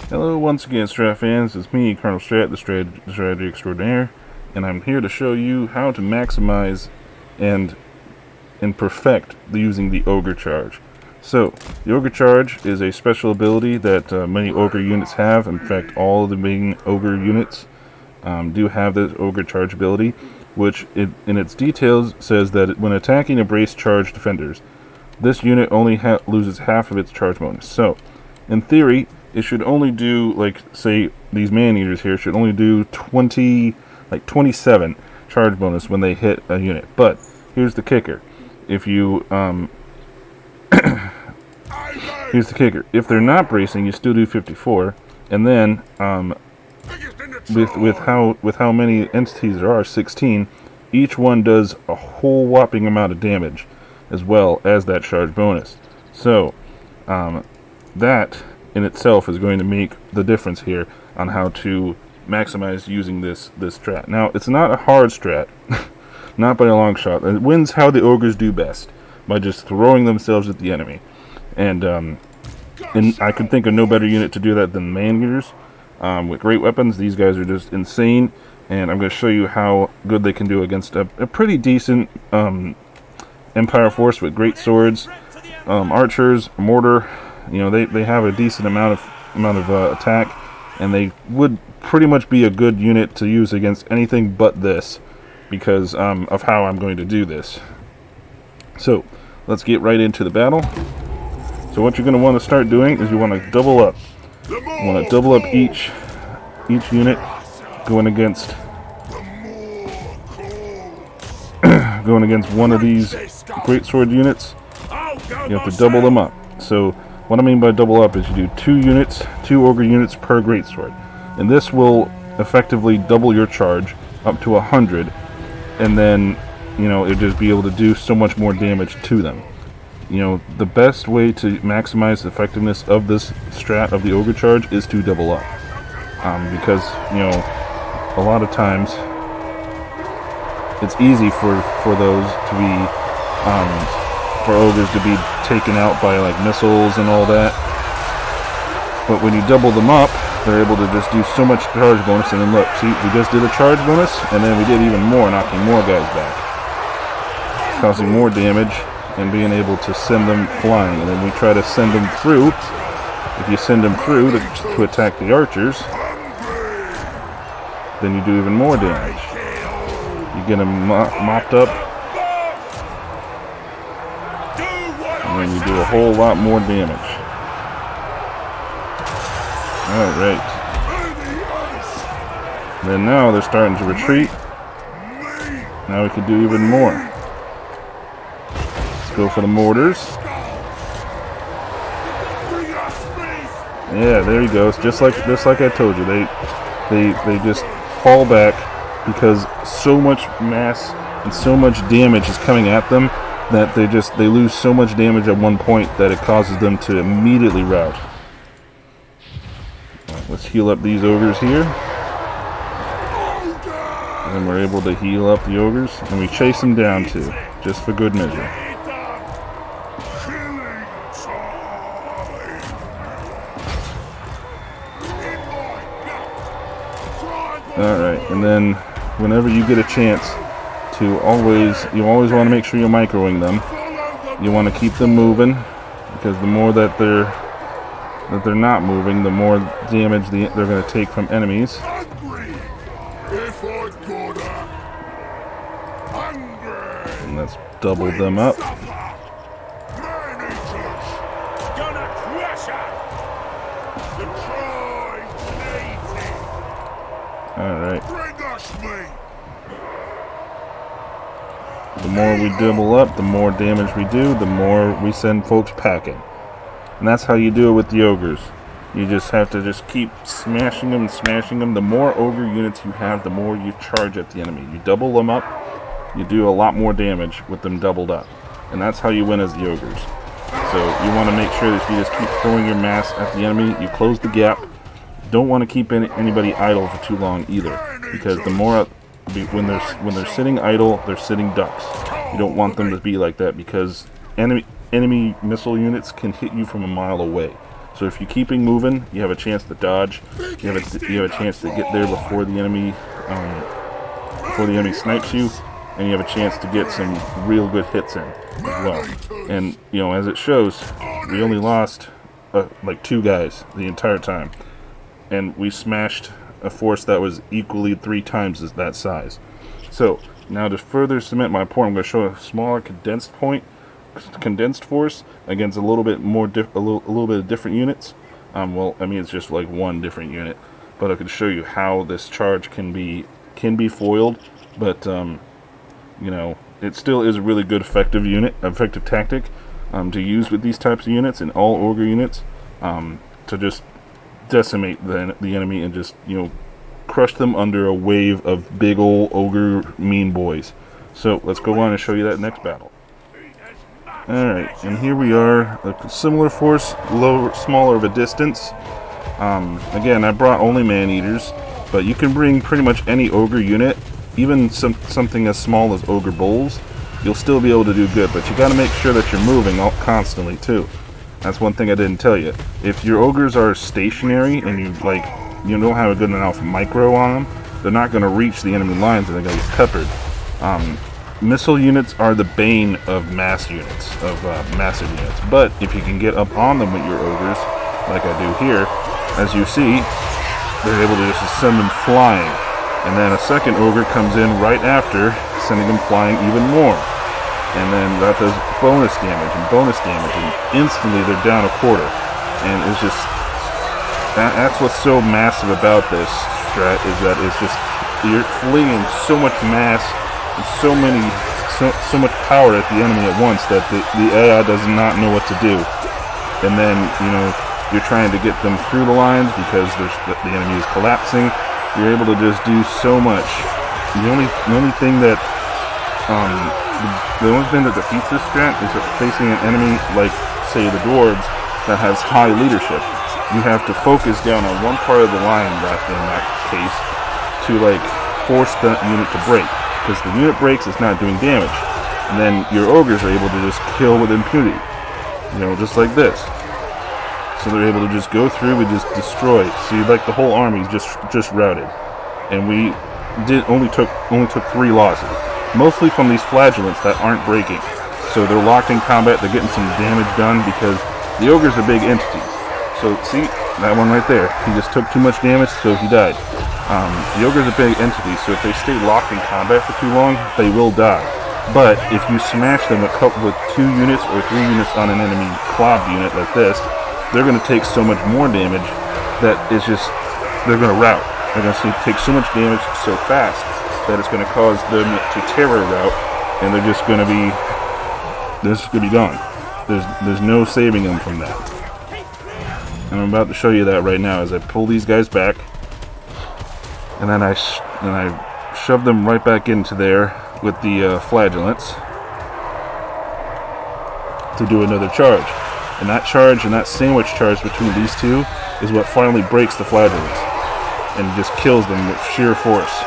Hello, once again, Strat fans. It's me, Colonel Strat, the Strategy Extraordinaire, and I'm here to show you how to maximize and perfect using the Ogre Charge. So, the Ogre Charge is a special ability that many Ogre units have. In fact, all of the main Ogre units do have this Ogre Charge ability, which in its details says that when attacking a brace charge defenders, this unit only loses half of its charge bonus. So, in theory, it should only do, like, say, these man-eaters here should only do 27 charge bonus when they hit a unit. But here's the kicker: if you here's the kicker: if they're not bracing, you still do 54, and then with how many entities there are, 16, each one does a whole whopping amount of damage, as well as that charge bonus. So that in itself is going to make the difference here on how to maximize using this strat. Now, it's not a hard strat, not by a long shot. It wins how the Ogres do best, by just throwing themselves at the enemy. And I could think of no better unit to do that than man-eaters. With great weapons, these guys are just insane, and I'm going to show you how good they can do against a pretty decent Empire force with great swords, archers, mortar. You know, they have a decent amount of attack, and they would pretty much be a good unit to use against anything but this, because of how I'm going to do this. So let's get right into the battle. So what you're going to want to start doing is you want to double up. You want to double up each unit going against one of these greatsword units. You have to double them up. So what I mean by double up is you do 2 Ogre units per greatsword, and this will effectively double your charge up to 100, and then, you know, it'll just be able to do so much more damage to them. You know, the best way to maximize the effectiveness of this strat of the Ogre Charge is to double up, because, you know, a lot of times it's easy for those to be for ogres to be taken out by, like, missiles and all that. But when you double them up, they're able to just do so much charge bonus. And then look, see, we just did a charge bonus, and then we did even more, knocking more guys back, causing more damage, and being able to send them flying. And then we try to send them through. If you send them through to attack the archers, then you do even more damage. You get them mopped up, and then you do a whole lot more damage. Alright. Then now they're starting to retreat. Now we can do even more. Let's go for the mortars. Yeah, there you go. It's just like I told you. They just fall back because so much mass and so much damage is coming at them that they lose so much damage at one point that it causes them to immediately rout. Right, let's heal up these ogres here. And we're able to heal up the ogres, and we chase them down too, just for good measure. Alright, and then whenever you get a chance to you always want to make sure you're microing them. You want to keep them moving, because the more that they're not moving, the more damage they're going to take from enemies. And let's double them up. Alright. The more we double up, the more damage we do, the more we send folks packing. And that's how you do it with the ogres. You just have to just keep smashing them and smashing them. The more ogre units you have, the more you charge at the enemy. You double them up, you do a lot more damage with them doubled up. And that's how you win as the ogres. So you want to make sure that you just keep throwing your mass at the enemy. You close the gap. Don't want to keep anybody idle for too long either, because the more when they're sitting idle, they're sitting ducks. You don't want them to be like that, because enemy missile units can hit you from a mile away. So if you're keeping moving, you have a chance to dodge. You have a chance to get there before the enemy snipes you, and you have a chance to get some real good hits in as well. And you know, as it shows, we only lost like 2 guys the entire time, and we smashed a force that was equally 3 times as that size. So now to further cement my point, I'm going to show a smaller condensed force against a little bit more a little bit of different units. Well, I mean, it's just like one different unit, but I can show you how this charge can be foiled. But you know, it still is a really good effective tactic to use with these types of units and all ogre units, to just decimate the enemy and just, you know, crush them under a wave of big old ogre mean boys. So let's go on and show you that next battle. Alright, and here we are, a similar force, smaller of a distance. Again, I brought only man-eaters, but you can bring pretty much any ogre unit, even something as small as ogre bulls. You'll still be able to do good, but you got to make sure that you're moving constantly too. That's one thing I didn't tell you. If your ogres are stationary and you don't have a good enough micro on them, they're not going to reach the enemy lines and they're going to get peppered. Missile units are the bane of massive units. But if you can get up on them with your ogres, like I do here, as you see, they're able to just send them flying. And then a second ogre comes in right after, sending them flying even more. And then that does bonus damage, and instantly they're down a quarter. And it's just, that's what's so massive about this strat, is that it's just, you're flinging so much mass and so much power at the enemy at once that the AI does not know what to do. And then, you know, you're trying to get them through the lines because the enemy is collapsing. You're able to just do so much. The only thing that defeats this strat is facing an enemy like, say, the dwarves that has high leadership. You have to focus down on one part of the line in that case to like force the unit to break. Because the unit breaks, it's not doing damage. And then your ogres are able to just kill with impunity. You know, just like this. So they're able to just go through and just destroy. See, like the whole army just routed. And we only took 3 losses. Mostly from these flagellants that aren't breaking. So they're locked in combat, they're getting some damage done because the ogres are big entities. So see, that one right there, he just took too much damage, so he died. The ogres are big entities, so if they stay locked in combat for too long, they will die. But if you smash them with 2 units or 3 units on an enemy clobbed unit like this, they're going to take so much more damage that it's just, they're going to rout. They're going to take so much damage so fast that it's going to cause them to terror rout, and they're just going to be gone. There's no saving them from that. And I'm about to show you that right now as I pull these guys back, and then I shove them right back into there with the flagellants to do another charge. And that charge and that sandwich charge between these two is what finally breaks the flagellants and just kills them with sheer force.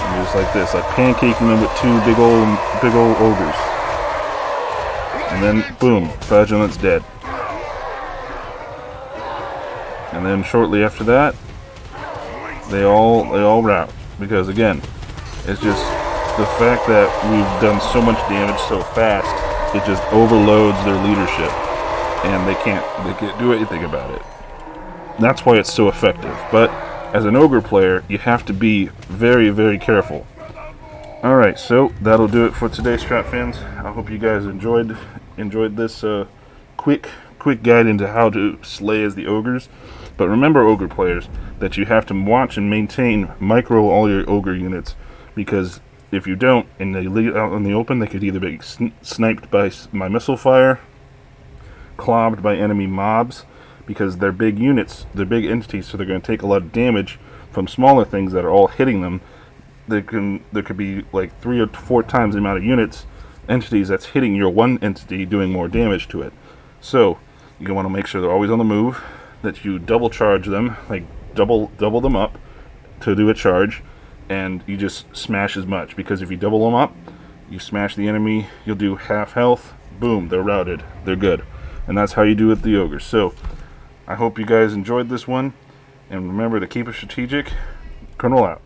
And just like this, like pancaking them with 2 big old ogres. And then boom, flagellant's dead. And then shortly after that, they all rout. Because again, it's just the fact that we've done so much damage so fast, it just overloads their leadership, and they can't do anything about it. That's why it's so effective. But as an ogre player, you have to be very, very careful. Alright, so that'll do it for today, Strat fans. I hope you guys enjoyed this quick guide into how to slay as the ogres. But remember, ogre players, that you have to watch and maintain micro all your ogre units, because if you don't and they leave out in the open, they could either be sniped by missile fire, clobbed by enemy mobs, because they're big units, they're big entities, so they're going to take a lot of damage from smaller things that are all hitting them. There could be like 3 or 4 times the amount of entities that's hitting your one entity, doing more damage to it. So you want to make sure they're always on the move, that you double charge them, like double them up to do a charge, and you just smash as much, because if you double them up, you smash the enemy, you'll do half health, boom, they're routed, they're good. And that's how you do it with the ogres. So I hope you guys enjoyed this one, and remember to keep it strategic. Colonel out.